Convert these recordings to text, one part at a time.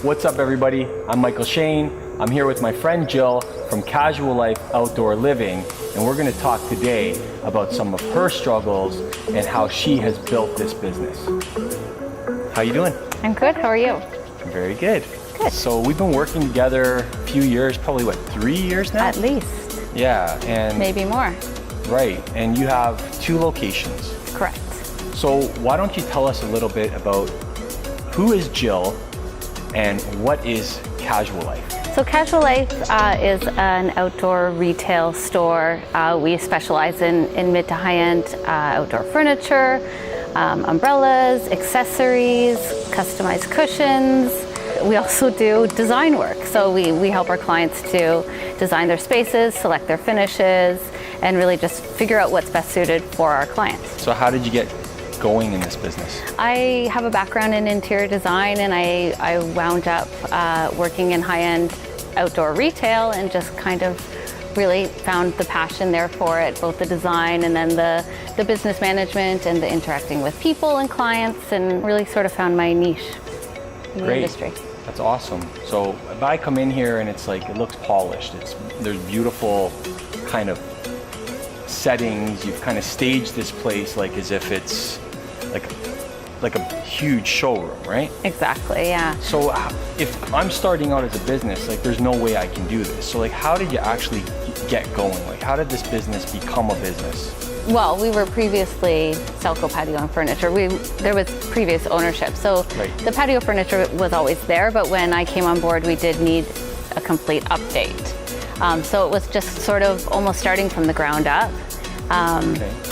What's up, everybody? I'm Michael Shane. I'm here with my friend Jill from Casualife Outdoor Living, and we're going to talk today about some of her struggles and how she has built this business. How you doing? I'm good. How are you? Very good. Good. So we've been working together a few years, probably 3 years now? At least. Yeah, and maybe more. Right, and you have 2 locations. Correct. So why don't you tell us a little bit about who is Jill and what is Casualife? So Casualife is an outdoor retail store. We specialize in mid to high-end outdoor furniture, umbrellas, accessories, customized cushions. We also do design work. So we help our clients to design their spaces, select their finishes, and really just figure out what's best suited for our clients. So how did you get going in this business? I have a background in interior design, and I wound up working in high-end outdoor retail and just kind of really found the passion there for it, both the design and then the business management and the interacting with people and clients, and really sort of found my niche in the industry. That's awesome. So if I come in here and it's like, it looks polished, there's beautiful kind of settings, you've kind of staged this place like as if it's like a huge showroom, right? Exactly, yeah. So if I'm starting out as a business, like there's no way I can do this. So like how did you actually get going? Like how did this business become a business? Well, we were previously Selco Patio and Furniture. There was previous ownership. So The patio furniture was always there, but when I came on board, we did need a complete update. So it was just sort of almost starting from the ground up,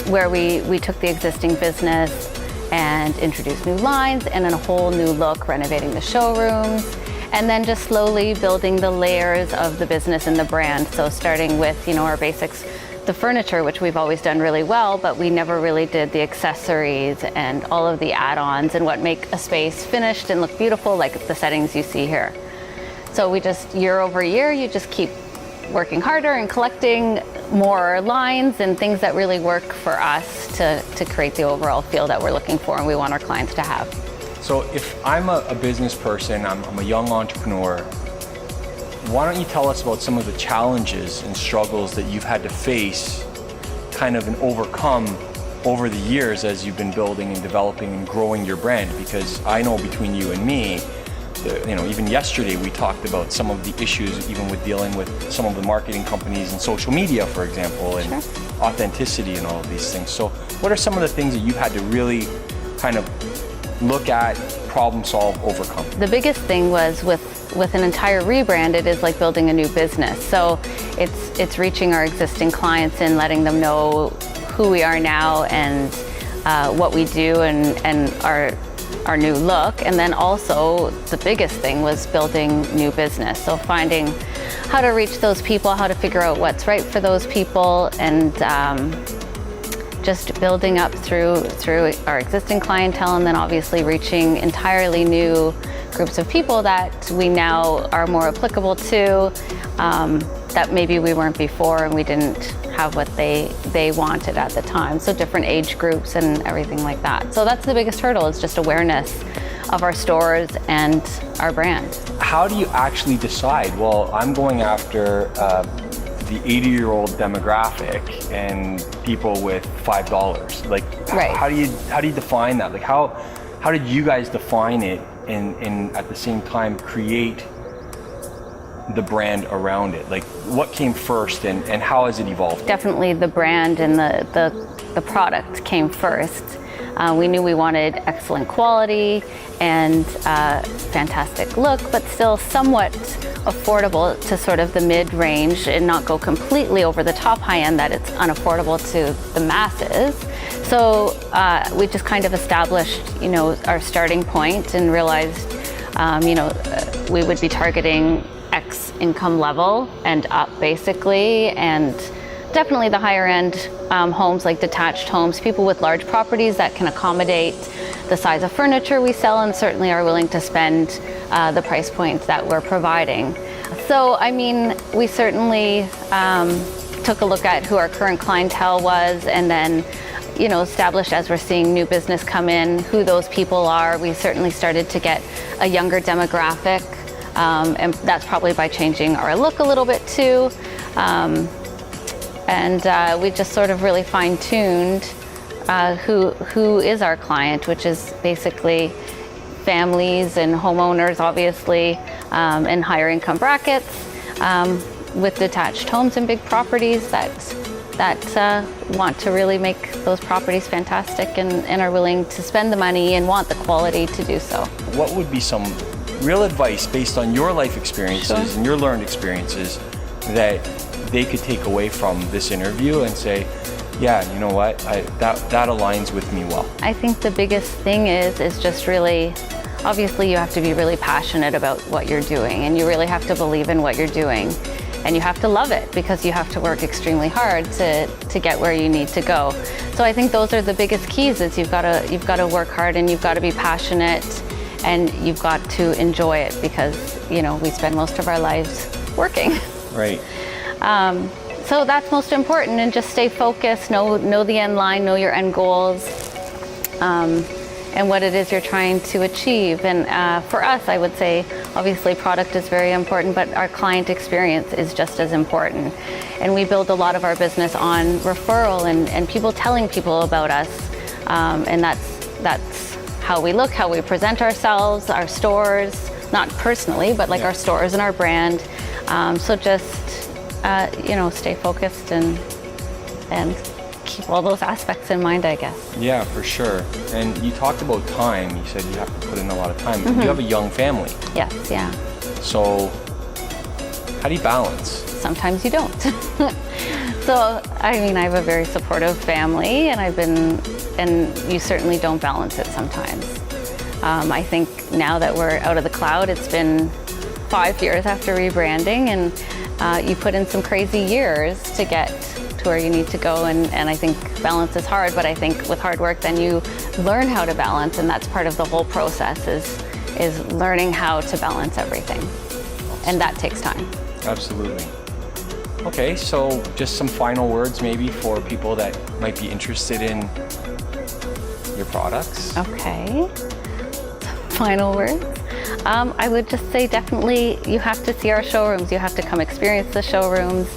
where we took the existing business and introduced new lines and then a whole new look, renovating the showrooms, and then just slowly building the layers of the business and the brand. So starting with, our basics, the furniture, which we've always done really well, but we never really did the accessories and all of the add-ons and what make a space finished and look beautiful, like the settings you see here. So we just, year over year, you just keep working harder and collecting more lines and things that really work for us to create the overall feel that we're looking for and we want our clients to have. So if I'm a business person, I'm a young entrepreneur, why don't you tell us about some of the challenges and struggles that you've had to face kind of and overcome over the years as you've been building and developing and growing your brand? Because I know between you and me, even yesterday we talked about some of the issues even with dealing with some of the marketing companies and social media, for example, and authenticity and all of these things. So what are some of the things that you've had to really kind of look at, problem solve, overcome? The biggest thing was with an entire rebrand, it is like building a new business. So it's reaching our existing clients and letting them know who we are now and what we do and our new look. And then also the biggest thing was building new business. So finding how to reach those people, how to figure out what's right for those people, and just building up through our existing clientele, and then obviously reaching entirely new groups of people that we now are more applicable to, that maybe we weren't before and we didn't have what they wanted at the time. So different age groups and everything like that. So that's the biggest hurdle, is just awareness of our stores and our brand. How do you actually decide, well, I'm going after the 80-year-old demographic and people with $5? Like, how do you define that? Like, how did you guys define it and at the same time create the brand around it? Like, what came first and how has it evolved? Definitely the brand and the product came first. We knew we wanted excellent quality and fantastic look, but still somewhat affordable to sort of the mid-range and not go completely over the top high-end that it's unaffordable to the masses. So we just kind of established, our starting point and realized, we would be targeting X income level and up basically, and definitely the higher end homes, like detached homes, people with large properties that can accommodate the size of furniture we sell and certainly are willing to spend the price point that we're providing. So, we certainly took a look at who our current clientele was, and then established, as we're seeing new business come in, who those people are. We certainly started to get a younger demographic And that's probably by changing our look a little bit too. We just sort of really fine-tuned who is our client, which is basically families and homeowners, obviously, in higher income brackets, with detached homes and big properties that want to really make those properties fantastic and are willing to spend the money and want the quality to do so. What would be some real advice based on your life experiences and your learned experiences that they could take away from this interview and say, yeah, you know what, that aligns with me well? I think the biggest thing is just really, obviously you have to be really passionate about what you're doing, and you really have to believe in what you're doing. And you have to love it, because you have to work extremely hard to get where you need to go. So I think those are the biggest keys, is you've got to work hard, and you've got to be passionate, and you've got to enjoy it, because, you know, we spend most of our lives working. Right. So that's most important, and just stay focused, know the end line, know your end goals, and what it is you're trying to achieve. And for us, I would say, obviously product is very important, but our client experience is just as important. And we build a lot of our business on referral and people telling people about us. And that's how we look, how we present ourselves, our stores, not personally, but like our stores and our brand. So just, you know, stay focused and keep all those aspects in mind, I guess. Yeah, for sure. And you talked about time. You said you have to put in a lot of time. You have a young family. Yes, yeah. So how do you balance? Sometimes you don't. So, I mean, I have a very supportive family, and you certainly don't balance it sometimes. I think now that we're out of the cloud, it's been 5 years after rebranding, and you put in some crazy years to get to where you need to go, and I think balance is hard, but I think with hard work then you learn how to balance, and that's part of the whole process is learning how to balance everything. And that takes time. Absolutely. Okay, so just some final words maybe for people that might be interested in your products. Okay. Final words. I would just say definitely you have to see our showrooms. You have to come experience the showrooms.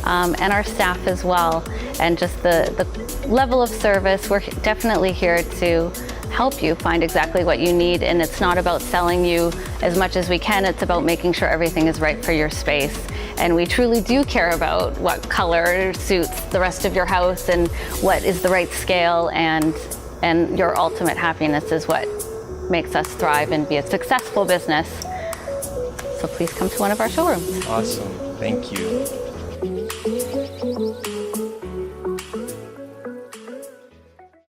And our staff as well, and just the level of service. We're definitely here to help you find exactly what you need, and it's not about selling you as much as we can, it's about making sure everything is right for your space. And we truly do care about what color suits the rest of your house and what is the right scale, and your ultimate happiness is what makes us thrive and be a successful business. So please come to one of our showrooms. Awesome, thank you.